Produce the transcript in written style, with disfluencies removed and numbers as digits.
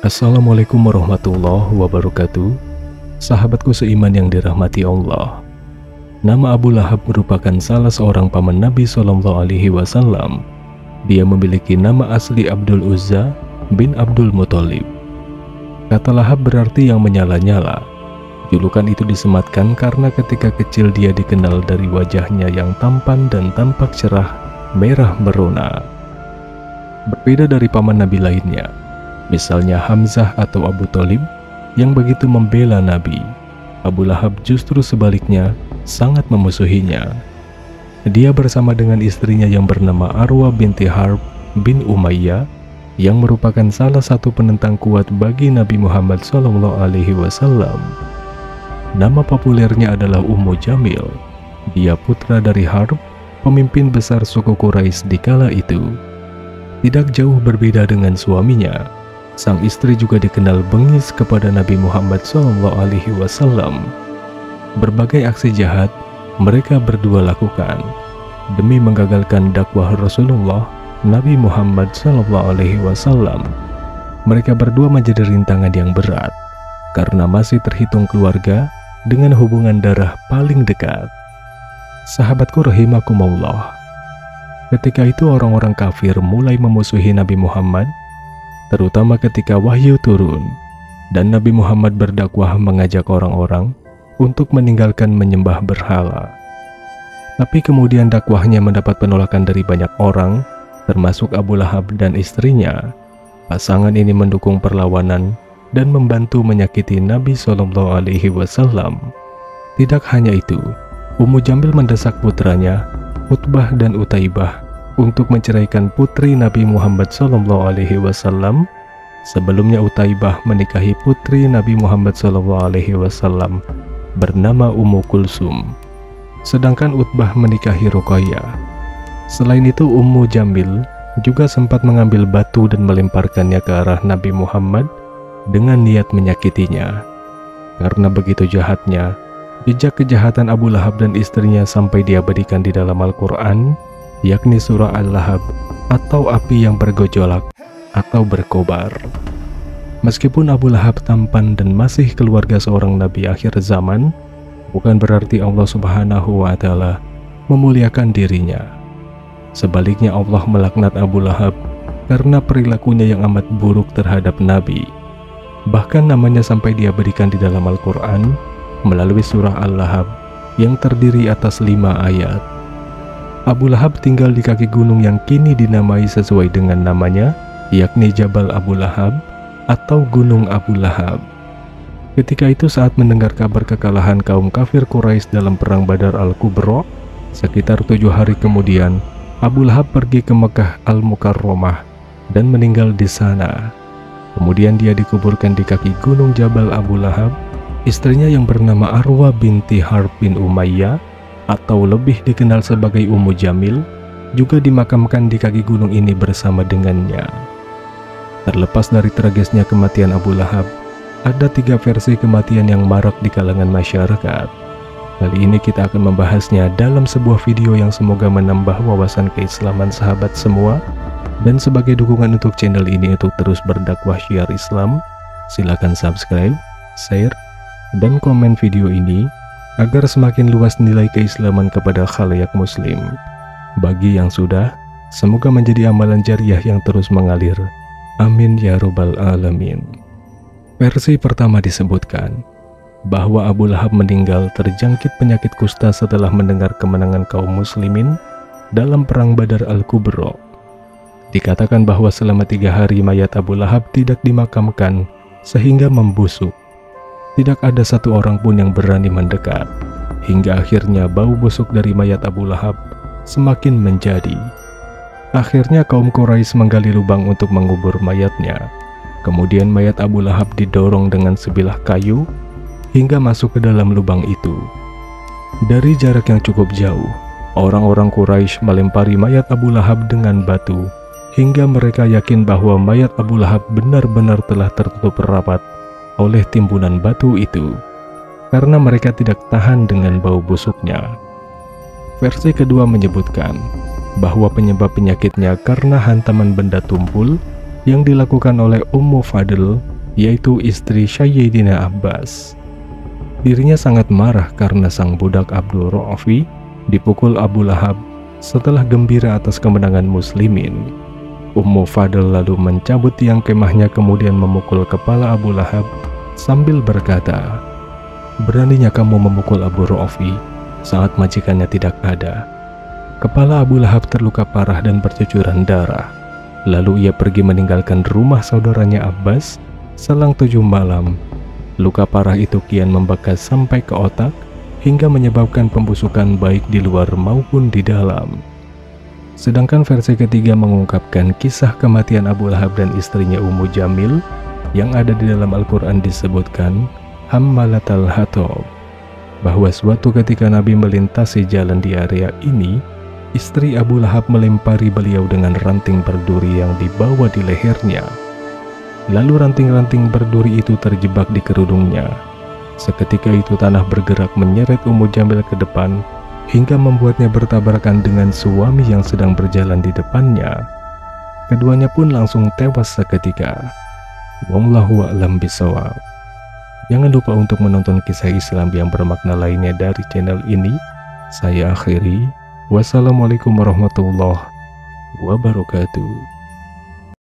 Assalamualaikum warahmatullahi wabarakatuh. Sahabatku seiman yang dirahmati Allah. Nama Abu Lahab merupakan salah seorang paman Nabi SAW. Dia memiliki nama asli Abdul Uzza bin Abdul Muthalib. Kata Lahab berarti yang menyala-nyala. Julukan itu disematkan karena ketika kecil dia dikenal dari wajahnya yang tampan dan tampak cerah merah merona. Berbeda dari paman Nabi lainnya, misalnya Hamzah atau Abu Thalib yang begitu membela Nabi, Abu Lahab justru sebaliknya sangat memusuhinya. Dia bersama dengan istrinya yang bernama Arwa binti Harb bin Umayyah yang merupakan salah satu penentang kuat bagi Nabi Muhammad SAW. Nama populernya adalah Ummu Jamil. Dia putra dari Harb, pemimpin besar suku Quraisy di kala itu. Tidak jauh berbeda dengan suaminya, sang istri juga dikenal bengis kepada Nabi Muhammad SAW. Berbagai aksi jahat mereka berdua lakukan demi menggagalkan dakwah Rasulullah Nabi Muhammad SAW. Mereka berdua menjadi rintangan yang berat karena masih terhitung keluarga dengan hubungan darah paling dekat. Sahabatku rahimakumullah, ketika itu orang-orang kafir mulai memusuhi Nabi Muhammad, terutama ketika wahyu turun dan Nabi Muhammad berdakwah mengajak orang-orang untuk meninggalkan menyembah berhala. Tapi kemudian dakwahnya mendapat penolakan dari banyak orang, termasuk Abu Lahab dan istrinya. Pasangan ini mendukung perlawanan dan membantu menyakiti Nabi SAW. Tidak hanya itu, Ummu Jamil mendesak putranya Utbah dan Utaibah untuk menceraikan putri Nabi Muhammad SAW. Sebelumnya Utaibah menikahi putri Nabi Muhammad SAW bernama Ummu Kulsum, sedangkan Utbah menikahi Ruqayyah. Selain itu, Ummu Jamil juga sempat mengambil batu dan melemparkannya ke arah Nabi Muhammad dengan niat menyakitinya. Karena begitu jahatnya, jejak kejahatan Abu Lahab dan istrinya sampai diabadikan di dalam Al-Quran, yakni surah Al-Lahab atau api yang bergejolak atau berkobar. Meskipun Abu Lahab tampan dan masih keluarga seorang nabi akhir zaman, bukan berarti Allah Subhanahu wa Ta'ala memuliakan dirinya. Sebaliknya, Allah melaknat Abu Lahab karena perilakunya yang amat buruk terhadap Nabi. Bahkan namanya sampai diabadikan di dalam Al-Quran melalui surah Al-Lahab yang terdiri atas 5 ayat. Abu Lahab tinggal di kaki gunung yang kini dinamai sesuai dengan namanya, yakni Jabal Abu Lahab atau Gunung Abu Lahab. Ketika itu, saat mendengar kabar kekalahan kaum kafir Quraisy dalam perang Badar Al-Kubra, sekitar 7 hari kemudian, Abu Lahab pergi ke Mekah Al-Mukarramah dan meninggal di sana. Kemudian dia dikuburkan di kaki gunung Jabal Abu Lahab. Istrinya yang bernama Arwa binti Harb bin Umayyah atau lebih dikenal sebagai Ummu Jamil juga dimakamkan di kaki gunung ini bersama dengannya. Terlepas dari tragisnya kematian Abu Lahab, ada 3 versi kematian yang marak di kalangan masyarakat. Kali ini kita akan membahasnya dalam sebuah video yang semoga menambah wawasan keislaman sahabat semua. Dan sebagai dukungan untuk channel ini untuk terus berdakwah syiar Islam, silakan subscribe, share, dan komen video ini agar semakin luas nilai keislaman kepada khalayak muslim. Bagi yang sudah, semoga menjadi amalan jariah yang terus mengalir. Amin ya robbal alamin. Versi pertama disebutkan bahwa Abu Lahab meninggal terjangkit penyakit kusta setelah mendengar kemenangan kaum muslimin dalam perang Badar Al-Kubra. Dikatakan bahwa selama 3 hari mayat Abu Lahab tidak dimakamkan sehingga membusuk. Tidak ada satu orang pun yang berani mendekat, hingga akhirnya bau busuk dari mayat Abu Lahab semakin menjadi. Akhirnya kaum Quraisy menggali lubang untuk mengubur mayatnya. Kemudian mayat Abu Lahab didorong dengan sebilah kayu hingga masuk ke dalam lubang itu. Dari jarak yang cukup jauh, orang-orang Quraisy melempari mayat Abu Lahab dengan batu, hingga mereka yakin bahwa mayat Abu Lahab benar-benar telah tertutup rapat oleh timbunan batu itu, karena mereka tidak tahan dengan bau busuknya. Versi kedua menyebutkan bahwa penyebab penyakitnya karena hantaman benda tumpul yang dilakukan oleh Ummu Fadl yaitu istri Sayyidina Abbas. Dirinya sangat marah karena sang budak Abdul Ra'fi dipukul Abu Lahab setelah gembira atas kemenangan muslimin. Ummu Fadl lalu mencabut tiang kemahnya kemudian memukul kepala Abu Lahab sambil berkata, "Beraninya kamu memukul Abu Ra'fi saat majikannya tidak ada." Kepala Abu Lahab terluka parah dan bercucuran darah. Lalu ia pergi meninggalkan rumah saudaranya Abbas selang 7 malam. Luka parah itu kian membekas sampai ke otak hingga menyebabkan pembusukan baik di luar maupun di dalam. Sedangkan versi ketiga mengungkapkan kisah kematian Abu Lahab dan istrinya Ummu Jamil yang ada di dalam Al-Quran disebutkan Hammalatal Hatab, bahwa suatu ketika Nabi melintasi jalan di area ini, istri Abu Lahab melempari beliau dengan ranting berduri yang dibawa di lehernya. Lalu ranting-ranting berduri itu terjebak di kerudungnya. Seketika itu tanah bergerak menyeret Ummu Jamil ke depan hingga membuatnya bertabrakan dengan suami yang sedang berjalan di depannya. Keduanya pun langsung tewas seketika. Wallahu a'lam bishawab. Jangan lupa untuk menonton kisah Islam yang bermakna lainnya dari channel ini. Saya akhiri. Wassalamualaikum warahmatullahi wabarakatuh.